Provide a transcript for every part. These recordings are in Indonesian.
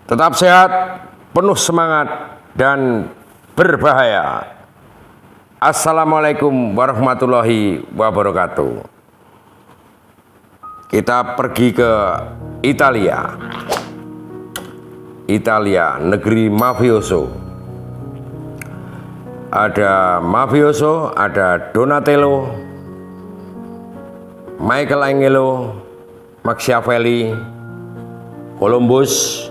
Tetap sehat, penuh semangat, dan berbahaya. Assalamualaikum warahmatullahi wabarakatuh. Kita pergi ke Italia. Italia, negeri mafioso. Ada mafioso, ada Donatello, Michelangelo, Machiavelli, Columbus,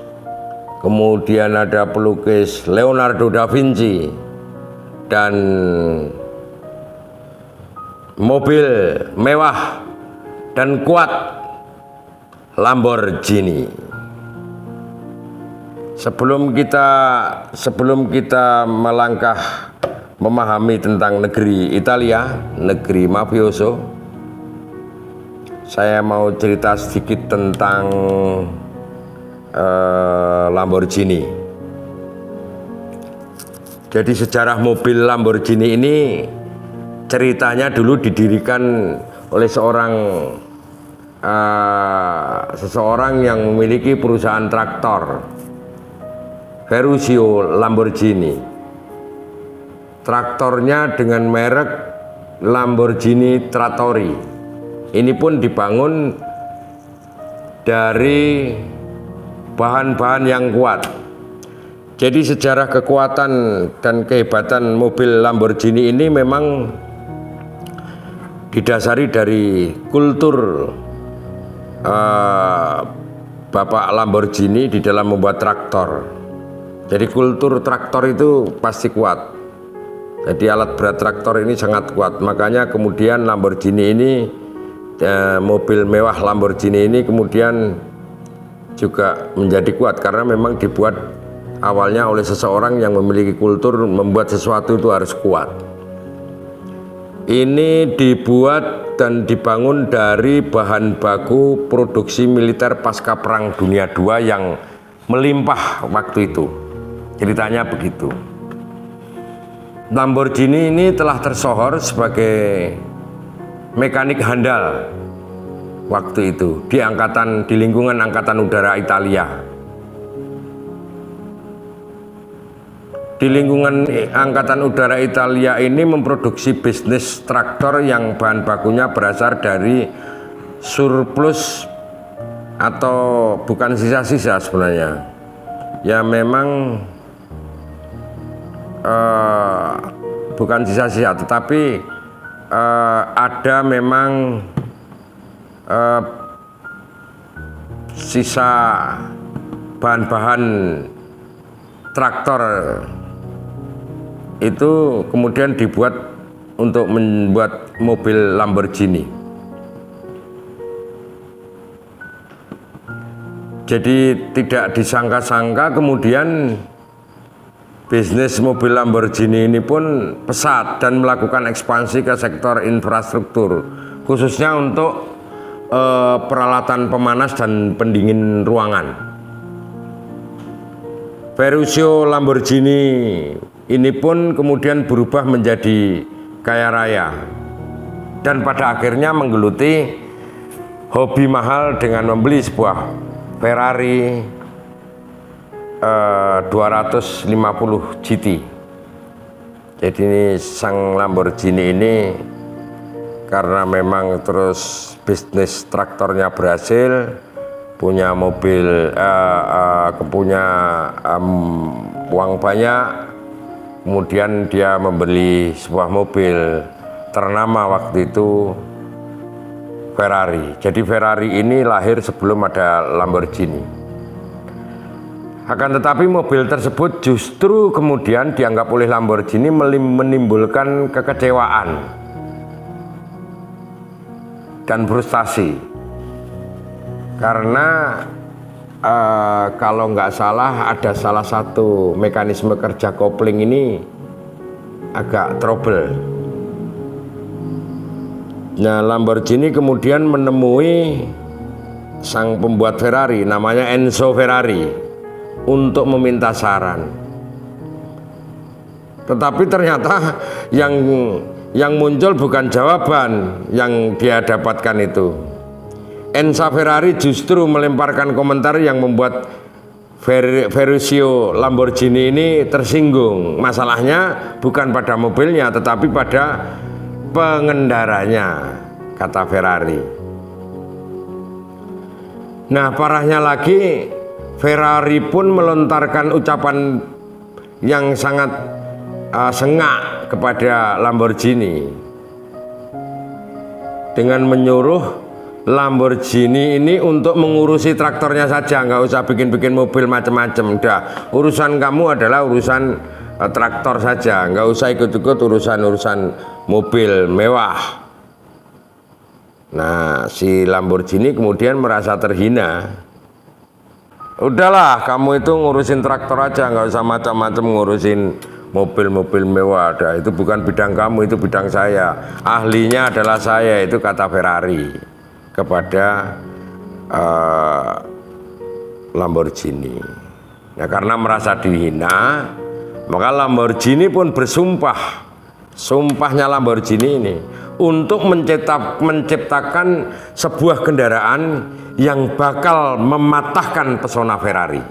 kemudian ada pelukis Leonardo da Vinci, dan mobil mewah dan kuat Lamborghini. Sebelum kita melangkah memahami tentang negeri Italia, negeri mafioso, saya mau cerita sedikit tentang Lamborghini. Jadi sejarah mobil Lamborghini ini ceritanya dulu didirikan oleh seseorang yang memiliki perusahaan traktor, Ferruccio Lamborghini. Traktornya dengan merek Lamborghini Trattori. Ini pun dibangun dari bahan-bahan yang kuat. Jadi sejarah kekuatan dan kehebatan mobil Lamborghini ini memang didasari dari kultur Bapak Lamborghini di dalam membuat traktor. Jadi kultur traktor itu pasti kuat. Jadi alat berat traktor ini sangat kuat. Makanya kemudian Lamborghini ini, mobil mewah Lamborghini ini kemudian juga menjadi kuat karena memang dibuat awalnya oleh seseorang yang memiliki kultur membuat sesuatu itu harus kuat. Ini dibuat dan dibangun dari bahan baku produksi militer pasca Perang Dunia II yang melimpah waktu itu. Ceritanya begitu. Lamborghini ini telah tersohor sebagai mekanik handal waktu itu di lingkungan angkatan udara Italia. Di lingkungan angkatan udara Italia ini memproduksi bisnis traktor yang bahan bakunya berasal dari surplus atau bukan sisa-sisa sebenarnya. Ya memang bukan sisa-sisa, tetapi ada memang sisa bahan-bahan traktor itu kemudian dibuat untuk membuat mobil Lamborghini. Jadi tidak disangka-sangka kemudian bisnis mobil Lamborghini ini pun pesat dan melakukan ekspansi ke sektor infrastruktur, khususnya untuk peralatan pemanas dan pendingin ruangan. Ferruccio Lamborghini ini pun kemudian berubah menjadi kaya raya dan pada akhirnya menggeluti hobi mahal dengan membeli sebuah Ferrari 250 GT. Jadi ini sang Lamborghini ini karena memang terus bisnis traktornya berhasil, punya mobil, punya uang banyak, kemudian dia membeli sebuah mobil ternama waktu itu Ferrari. Jadi Ferrari ini lahir sebelum ada Lamborghini. Akan tetapi mobil tersebut justru kemudian dianggap oleh Lamborghini menimbulkan kekecewaan dan frustasi. Karena kalau nggak salah ada salah satu mekanisme kerja kopling ini agak trouble. Nah, Lamborghini kemudian menemui sang pembuat Ferrari namanya Enzo Ferrari untuk meminta saran. Tetapi ternyata yang muncul bukan jawaban yang dia dapatkan itu. Enzo Ferrari justru melemparkan komentar yang membuat Ferruccio Lamborghini ini tersinggung. Masalahnya bukan pada mobilnya tetapi pada pengendaranya, kata Ferrari. Nah, parahnya lagi, Ferrari pun melontarkan ucapan yang sangat sengak kepada Lamborghini dengan menyuruh Lamborghini ini untuk mengurusi traktornya saja, nggak usah bikin-bikin mobil macam-macam. Udah, urusan kamu adalah urusan traktor saja, nggak usah ikut-ikut urusan-urusan mobil mewah. Nah, si Lamborghini kemudian merasa terhina. Udahlah, kamu itu ngurusin traktor aja, nggak usah macam-macam ngurusin mobil-mobil mewah. Ada, itu bukan bidang kamu, itu bidang saya. Ahlinya adalah saya, itu kata Ferrari kepada Lamborghini. Nah, karena merasa dihina, maka Lamborghini pun bersumpah. Sumpahnya Lamborghini ini untuk menciptakan sebuah kendaraan yang bakal mematahkan pesona Ferrari.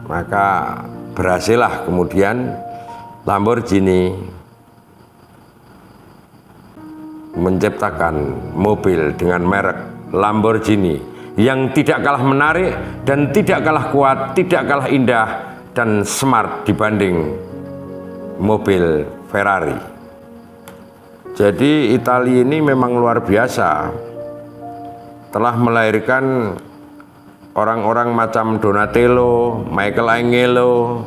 Maka berhasillah kemudian Lamborghini menciptakan mobil dengan merek Lamborghini yang tidak kalah menarik dan tidak kalah kuat, tidak kalah indah dan smart dibanding mobil Ferrari. Jadi Italia ini memang luar biasa, telah melahirkan orang-orang macam Donatello, Michelangelo,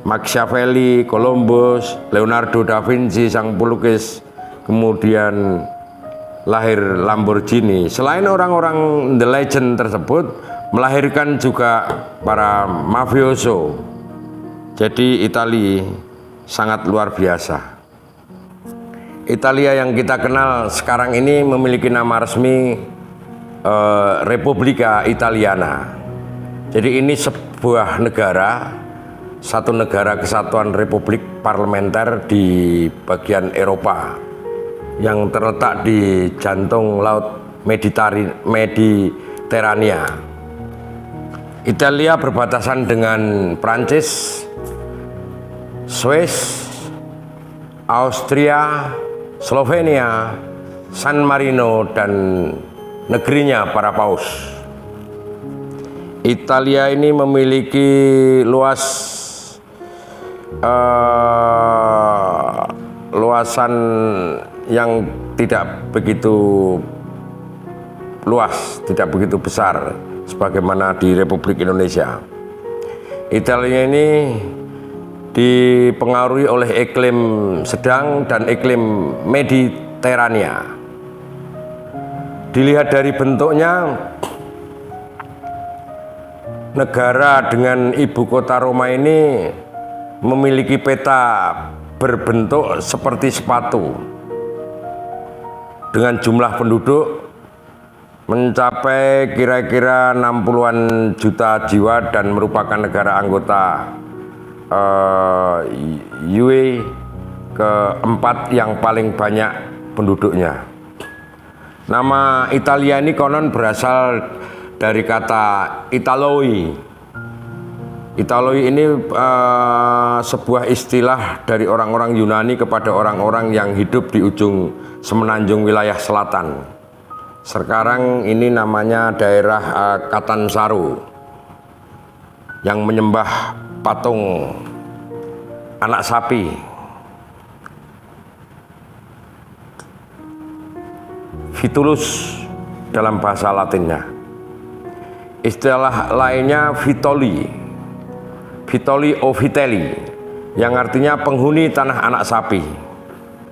Machiavelli, Columbus, Leonardo da Vinci sang pelukis. Kemudian lahir Lamborghini. Selain orang-orang the legend tersebut, melahirkan juga para mafioso. Jadi Italia sangat luar biasa. Italia yang kita kenal sekarang ini memiliki nama resmi Repubblica Italiana. Jadi ini sebuah negara, satu negara kesatuan republik parlementer di bagian Eropa yang terletak di jantung Laut Mediterania. Italia berbatasan dengan Prancis, Swiss, Austria, Slovenia, San Marino, dan negerinya para paus. Italia ini memiliki luasan yang tidak begitu luas, tidak begitu besar sebagaimana di Republik Indonesia. Italia ini dipengaruhi oleh iklim sedang dan iklim Mediterania. Dilihat dari bentuknya, negara dengan ibu kota Roma ini memiliki peta berbentuk seperti sepatu dengan jumlah penduduk mencapai kira-kira 60-an juta jiwa dan merupakan negara anggota UE keempat yang paling banyak penduduknya. Nama Italia ini konon berasal dari kata Italoi. Italoi ini sebuah istilah dari orang-orang Yunani kepada orang-orang yang hidup di ujung semenanjung wilayah selatan. Sekarang ini namanya daerah Catanzaro yang menyembah patung anak sapi. Vitulus dalam bahasa Latinnya. Istilah lainnya Vitoli, Vitoli o Vitelli, yang artinya penghuni tanah anak sapi.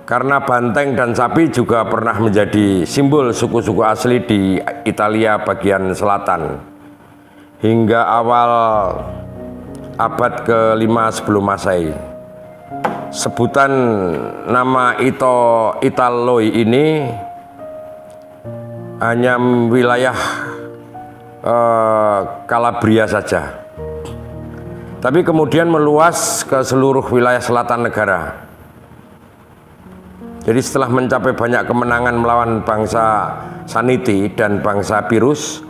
Karena banteng dan sapi juga pernah menjadi simbol suku-suku asli di Italia bagian selatan. Hingga awal abad ke-5 sebelum Masehi. Sebutan nama Italoi ini hanya wilayah Calabria saja. Tapi kemudian meluas ke seluruh wilayah selatan negara. Jadi setelah mencapai banyak kemenangan melawan bangsa Saniti dan bangsa Pirus,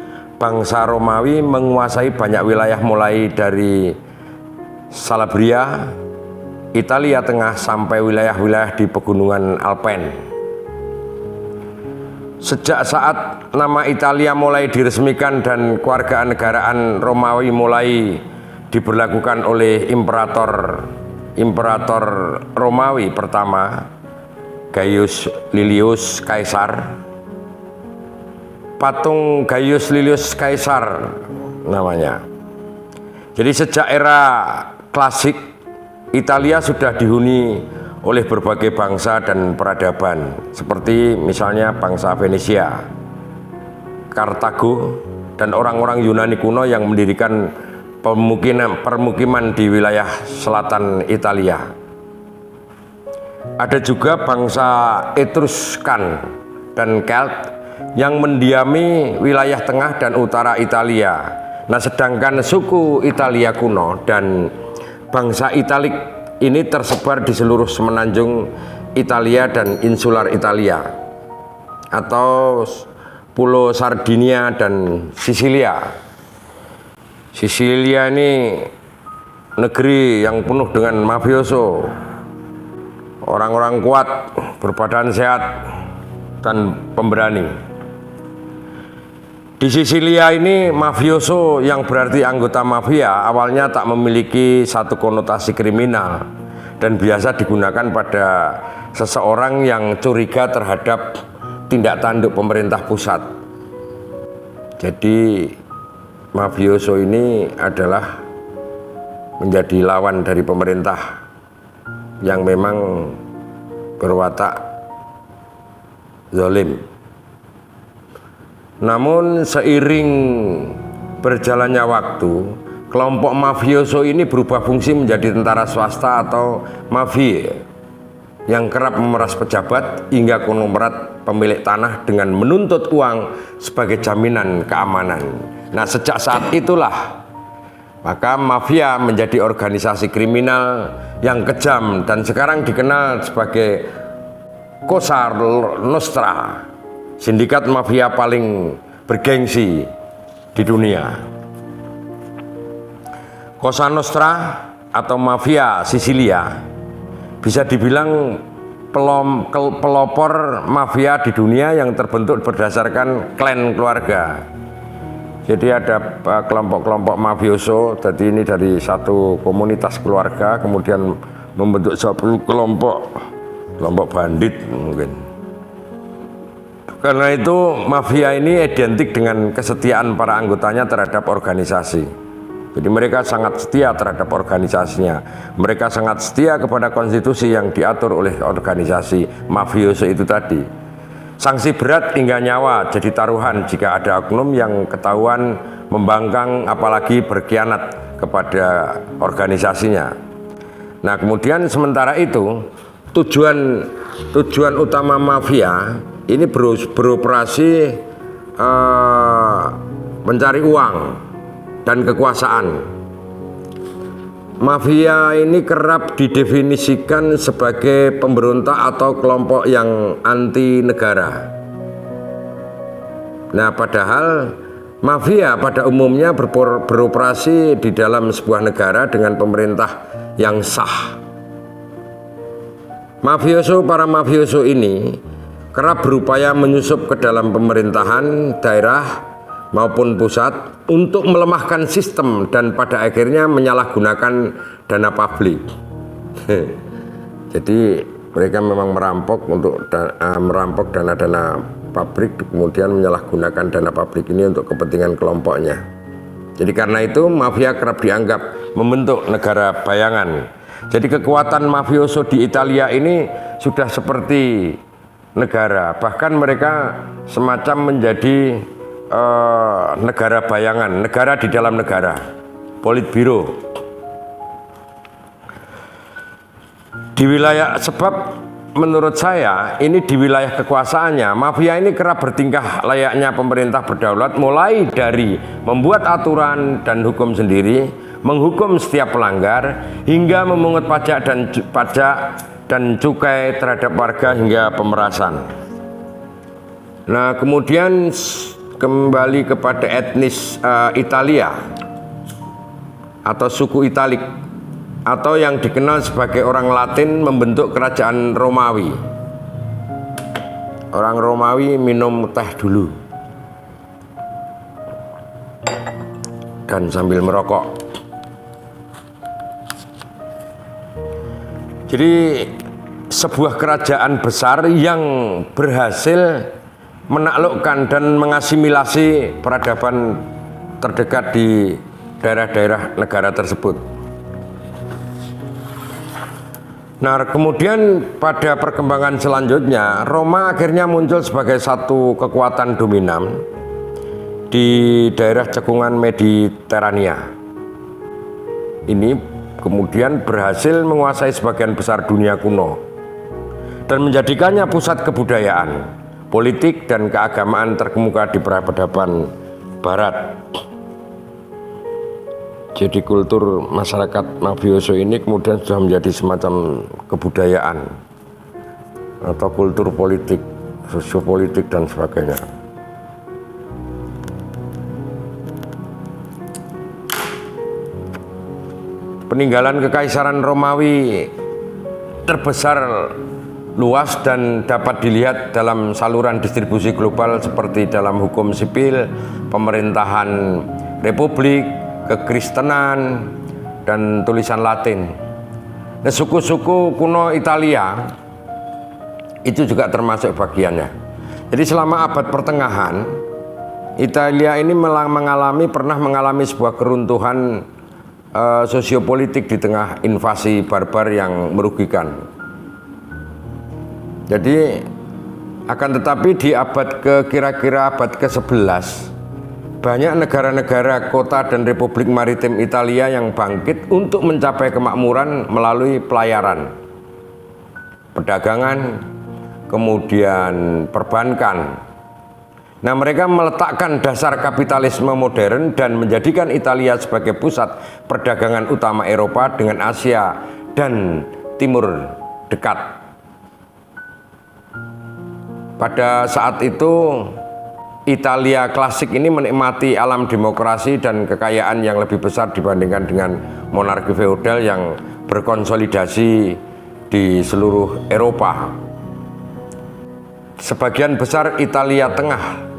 bangsa Romawi menguasai banyak wilayah mulai dari Calabria, Italia Tengah sampai wilayah-wilayah di pegunungan Alpen. Sejak saat nama Italia mulai diresmikan dan kewarganegaraan Romawi mulai diberlakukan oleh Imperator Romawi pertama, Gaius Lilius Kaisar. Patung Gaius Lilius Kaisar namanya. Jadi sejak era klasik, Italia sudah dihuni oleh berbagai bangsa dan peradaban, seperti misalnya bangsa Venesia, Kartago, dan orang-orang Yunani kuno yang mendirikan permukiman di wilayah selatan Italia. Ada juga bangsa Etruskan dan Celt yang mendiami wilayah tengah dan utara Italia. Nah, sedangkan suku Italia kuno dan bangsa Italik ini tersebar di seluruh semenanjung Italia dan insular Italia atau Pulau Sardinia dan Sisilia. Sisilia ini negeri yang penuh dengan mafioso, orang-orang kuat, berbadan sehat, dan pemberani. Di Sisilia ini mafioso yang berarti anggota mafia awalnya tak memiliki satu konotasi kriminal dan biasa digunakan pada seseorang yang curiga terhadap tindak tanduk pemerintah pusat. Jadi mafioso ini adalah menjadi lawan dari pemerintah yang memang berwatak zalim. Namun seiring berjalannya waktu, kelompok mafioso ini berubah fungsi menjadi tentara swasta atau mafia yang kerap memeras pejabat hingga konglomerat pemilik tanah dengan menuntut uang sebagai jaminan keamanan. Nah, sejak saat itulah maka mafia menjadi organisasi kriminal yang kejam dan sekarang dikenal sebagai Cosa Nostra, sindikat mafia paling bergengsi di dunia. Cosa Nostra atau mafia Sisilia bisa dibilang pelopor mafia di dunia yang terbentuk berdasarkan klan keluarga. Jadi ada kelompok-kelompok mafioso, jadi ini dari satu komunitas keluarga kemudian membentuk satu kelompok bandit mungkin. Karena itu mafia ini identik dengan kesetiaan para anggotanya terhadap organisasi. Jadi mereka sangat setia terhadap organisasinya. Mereka sangat setia kepada konstitusi yang diatur oleh organisasi mafioso itu tadi. Sanksi berat hingga nyawa jadi taruhan jika ada oknum yang ketahuan membangkang apalagi berkhianat kepada organisasinya. Nah, kemudian sementara itu tujuan utama mafia ini beroperasi mencari uang dan kekuasaan. Mafia ini kerap didefinisikan sebagai pemberontak atau kelompok yang anti negara. Nah, padahal mafia pada umumnya beroperasi di dalam sebuah negara dengan pemerintah yang sah. Para mafioso ini kerap berupaya menyusup ke dalam pemerintahan daerah maupun pusat untuk melemahkan sistem dan pada akhirnya menyalahgunakan dana publik. Jadi mereka memang merampok dana-dana publik, kemudian menyalahgunakan dana publik ini untuk kepentingan kelompoknya. Jadi karena itu mafia kerap dianggap membentuk negara bayangan. Jadi kekuatan mafioso di Italia ini sudah seperti negara, bahkan mereka semacam menjadi negara bayangan, negara di dalam negara, Politbiro. Di wilayah, sebab menurut saya ini di wilayah kekuasaannya, mafia ini kerap bertingkah layaknya pemerintah berdaulat, mulai dari membuat aturan dan hukum sendiri, menghukum setiap pelanggar, hingga memungut pajak dan cukai terhadap warga hingga pemerasan. Nah, kemudian kembali kepada etnis Italia atau suku Italik, atau yang dikenal sebagai orang Latin membentuk kerajaan Romawi. Orang Romawi minum teh dulu dan sambil merokok. Jadi sebuah kerajaan besar yang berhasil menaklukkan dan mengasimilasi peradaban terdekat di daerah-daerah negara tersebut. Nah, kemudian pada perkembangan selanjutnya, Roma akhirnya muncul sebagai satu kekuatan dominan di daerah cekungan Mediterania. Ini kemudian berhasil menguasai sebagian besar dunia kuno dan menjadikannya pusat kebudayaan, politik, dan keagamaan terkemuka di peradaban barat. Jadi kultur masyarakat mafioso ini kemudian sudah menjadi semacam kebudayaan atau kultur politik, sosiopolitik, dan sebagainya. Peninggalan Kekaisaran Romawi terbesar, luas, dan dapat dilihat dalam saluran distribusi global seperti dalam hukum sipil, pemerintahan republik, kekristenan, dan tulisan Latin. Nah, suku-suku kuno Italia itu juga termasuk bagiannya. Jadi selama abad pertengahan, Italia ini pernah mengalami sebuah keruntuhan sosiopolitik di tengah invasi barbar yang merugikan. Jadi akan tetapi di kira-kira abad ke-11, banyak negara-negara, kota, dan republik maritim Italia yang bangkit untuk mencapai kemakmuran melalui pelayaran, perdagangan, kemudian perbankan. Nah, mereka meletakkan dasar kapitalisme modern dan menjadikan Italia sebagai pusat perdagangan utama Eropa dengan Asia dan Timur Dekat. Pada saat itu, Italia klasik ini menikmati alam demokrasi dan kekayaan yang lebih besar dibandingkan dengan monarki feodal yang berkonsolidasi di seluruh Eropa. Sebagian besar Italia Tengah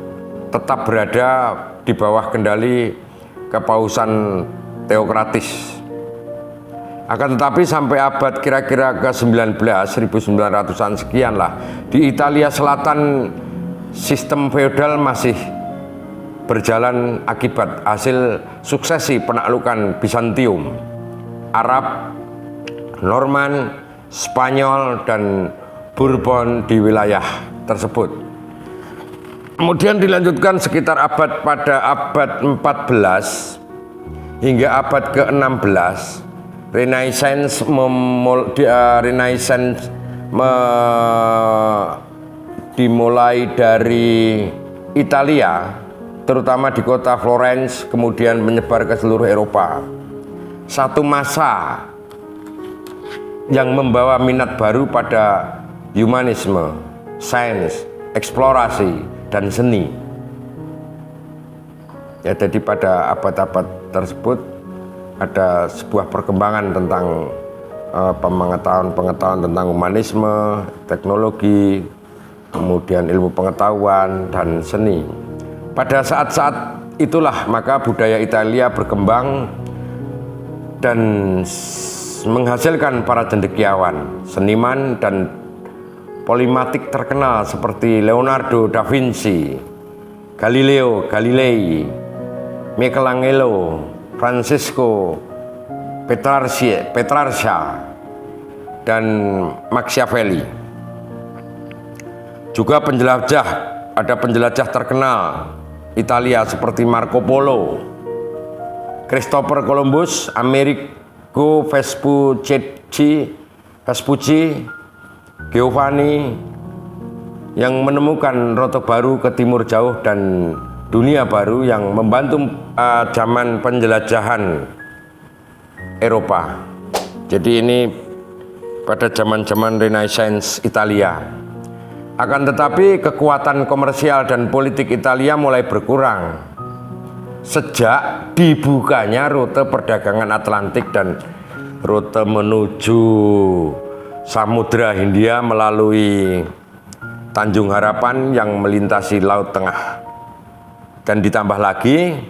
tetap berada di bawah kendali kepausan teokratis. Akan tetapi sampai abad kira-kira ke-19, 1900-an sekian lah, di Italia Selatan sistem feodal masih berjalan akibat hasil suksesi penaklukan Bizantium, Arab, Norman, Spanyol, dan Bourbon di wilayah tersebut. Kemudian dilanjutkan sekitar pada abad 14 hingga abad ke-16, Renaissance dimulai dari Italia, terutama di kota Florence, kemudian menyebar ke seluruh Eropa. Satu masa yang membawa minat baru pada humanisme, sains, eksplorasi, dan seni. Ya, jadi pada abad-abad tersebut ada sebuah perkembangan tentang pengetahuan tentang humanisme, teknologi, kemudian ilmu pengetahuan, dan seni. Pada saat-saat itulah maka budaya Italia berkembang dan menghasilkan para cendekiawan, seniman, dan polimatik terkenal seperti Leonardo da Vinci, Galileo Galilei, Michelangelo, Francesco Petrarca, dan Machiavelli. Juga ada penjelajah terkenal Italia seperti Marco Polo, Christopher Columbus, Amerigo Vespucci, Giovanni, yang menemukan rute baru ke timur jauh dan dunia baru yang membantu zaman penjelajahan Eropa. Jadi ini pada zaman-zaman Renaissance Italia. Akan tetapi kekuatan komersial dan politik Italia mulai berkurang sejak dibukanya rute perdagangan Atlantik dan rute menuju Samudra Hindia melalui Tanjung Harapan yang melintasi Laut Tengah. Dan ditambah lagi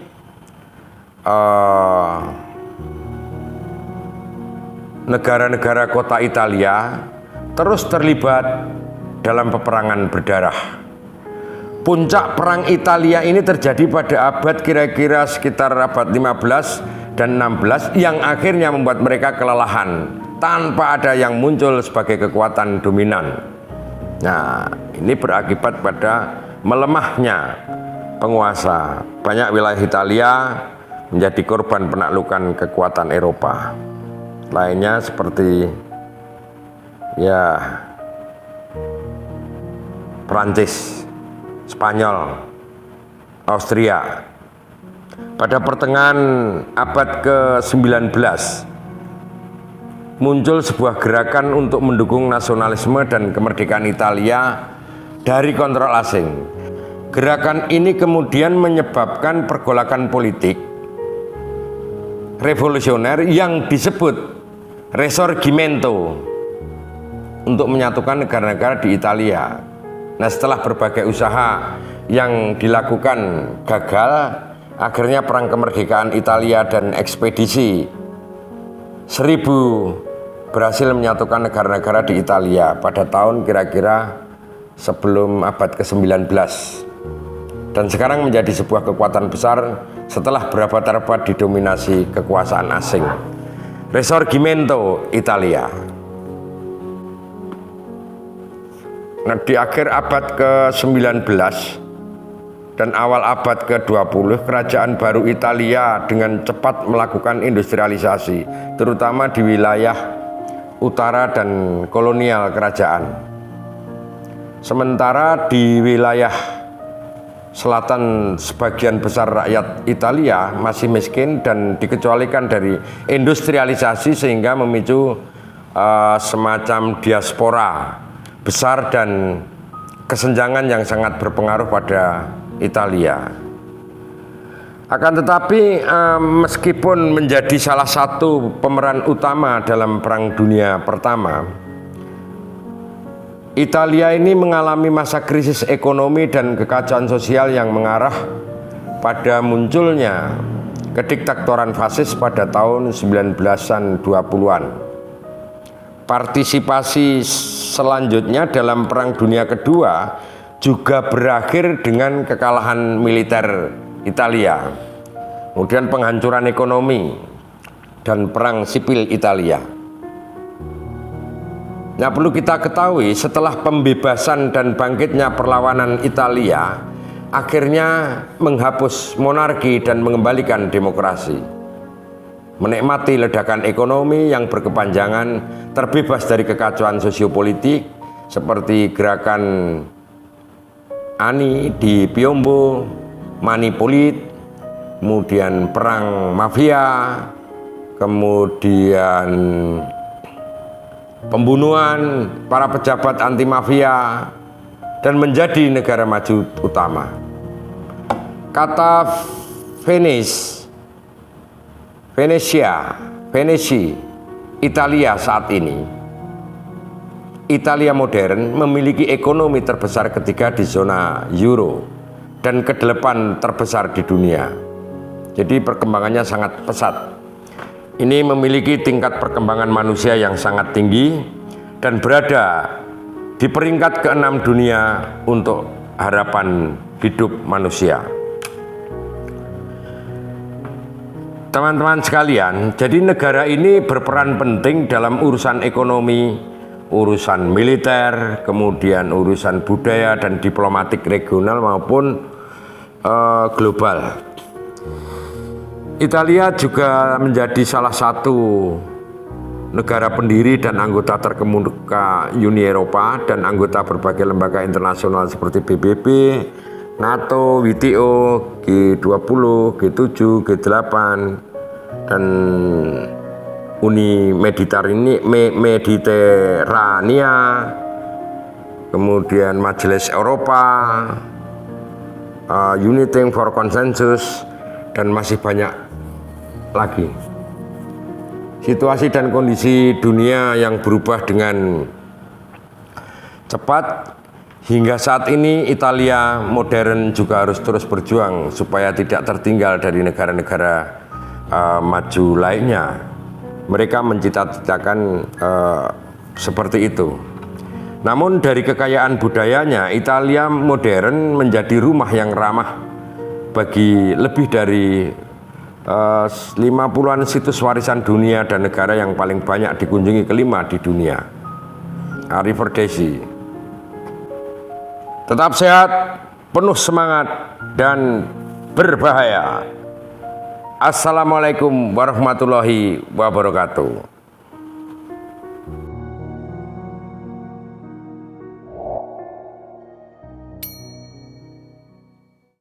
negara-negara kota Italia terus terlibat dalam peperangan berdarah. Puncak perang Italia ini terjadi pada abad kira-kira sekitar abad 15 dan 16 yang akhirnya membuat mereka kelelahan tanpa ada yang muncul sebagai kekuatan dominan. Nah, ini berakibat pada melemahnya penguasa. Banyak wilayah Italia menjadi korban penaklukan kekuatan Eropa. Lainnya seperti Prancis, Spanyol, Austria. Pada pertengahan abad ke-19 muncul sebuah gerakan untuk mendukung nasionalisme dan kemerdekaan Italia dari kontrol asing. Gerakan ini kemudian menyebabkan pergolakan politik revolusioner yang disebut Risorgimento untuk menyatukan negara-negara di Italia. Nah, setelah berbagai usaha yang dilakukan gagal, akhirnya perang kemerdekaan Italia dan ekspedisi 1000 berhasil menyatukan negara-negara di Italia pada tahun kira-kira sebelum abad ke-19. Dan sekarang menjadi sebuah kekuatan besar setelah berabad-abad didominasi kekuasaan asing. Risorgimento Italia. Nah, di akhir abad ke-19 dan awal abad ke-20, kerajaan baru Italia dengan cepat melakukan industrialisasi, terutama di wilayah utara dan kolonial kerajaan. Sementara di wilayah selatan sebagian besar rakyat Italia masih miskin dan dikecualikan dari industrialisasi sehingga memicu semacam diaspora besar dan kesenjangan yang sangat berpengaruh pada Italia. Akan tetapi meskipun menjadi salah satu pemeran utama dalam Perang Dunia Pertama, Italia ini mengalami masa krisis ekonomi dan kekacauan sosial yang mengarah pada munculnya kediktatoran fasis pada tahun 1920-an. Partisipasi selanjutnya dalam Perang Dunia Kedua juga berakhir dengan kekalahan militer Italia, kemudian penghancuran ekonomi dan perang sipil Italia. Nah, perlu kita ketahui setelah pembebasan dan bangkitnya perlawanan Italia, akhirnya menghapus monarki dan mengembalikan demokrasi, menikmati ledakan ekonomi yang berkepanjangan, terbebas dari kekacauan sosiopolitik seperti gerakan Ani di Piombo, Manipolit, kemudian perang mafia, kemudian pembunuhan para pejabat anti mafia, dan menjadi negara maju utama. Kata Venesi, Italia saat ini, Italia modern memiliki ekonomi terbesar ketiga di zona Euro dan ke-8 terbesar di dunia. Jadi perkembangannya sangat pesat. Ini memiliki tingkat perkembangan manusia yang sangat tinggi dan berada di peringkat ke-6 dunia untuk harapan hidup manusia. Teman-teman sekalian, jadi negara ini berperan penting dalam urusan ekonomi, urusan militer, kemudian urusan budaya dan diplomatik regional maupun global. Italia juga menjadi salah satu negara pendiri dan anggota terkemuka Uni Eropa dan anggota berbagai lembaga internasional seperti PBB, NATO, WTO, G20, G7, G8, dan Uni Mediterania, kemudian Majelis Eropa, Uniting for Consensus, dan masih banyak lagi. Situasi dan kondisi dunia yang berubah dengan cepat. Hingga saat ini Italia modern juga harus terus berjuang supaya tidak tertinggal dari negara-negara maju lainnya. Mereka mencita-citakan seperti itu. Namun dari kekayaan budayanya, Italia modern menjadi rumah yang ramah bagi lebih dari 50-an situs warisan dunia dan negara yang paling banyak dikunjungi kelima di dunia. Arrivederci. Tetap sehat, penuh semangat, dan berbahaya. Assalamualaikum warahmatullahi wabarakatuh.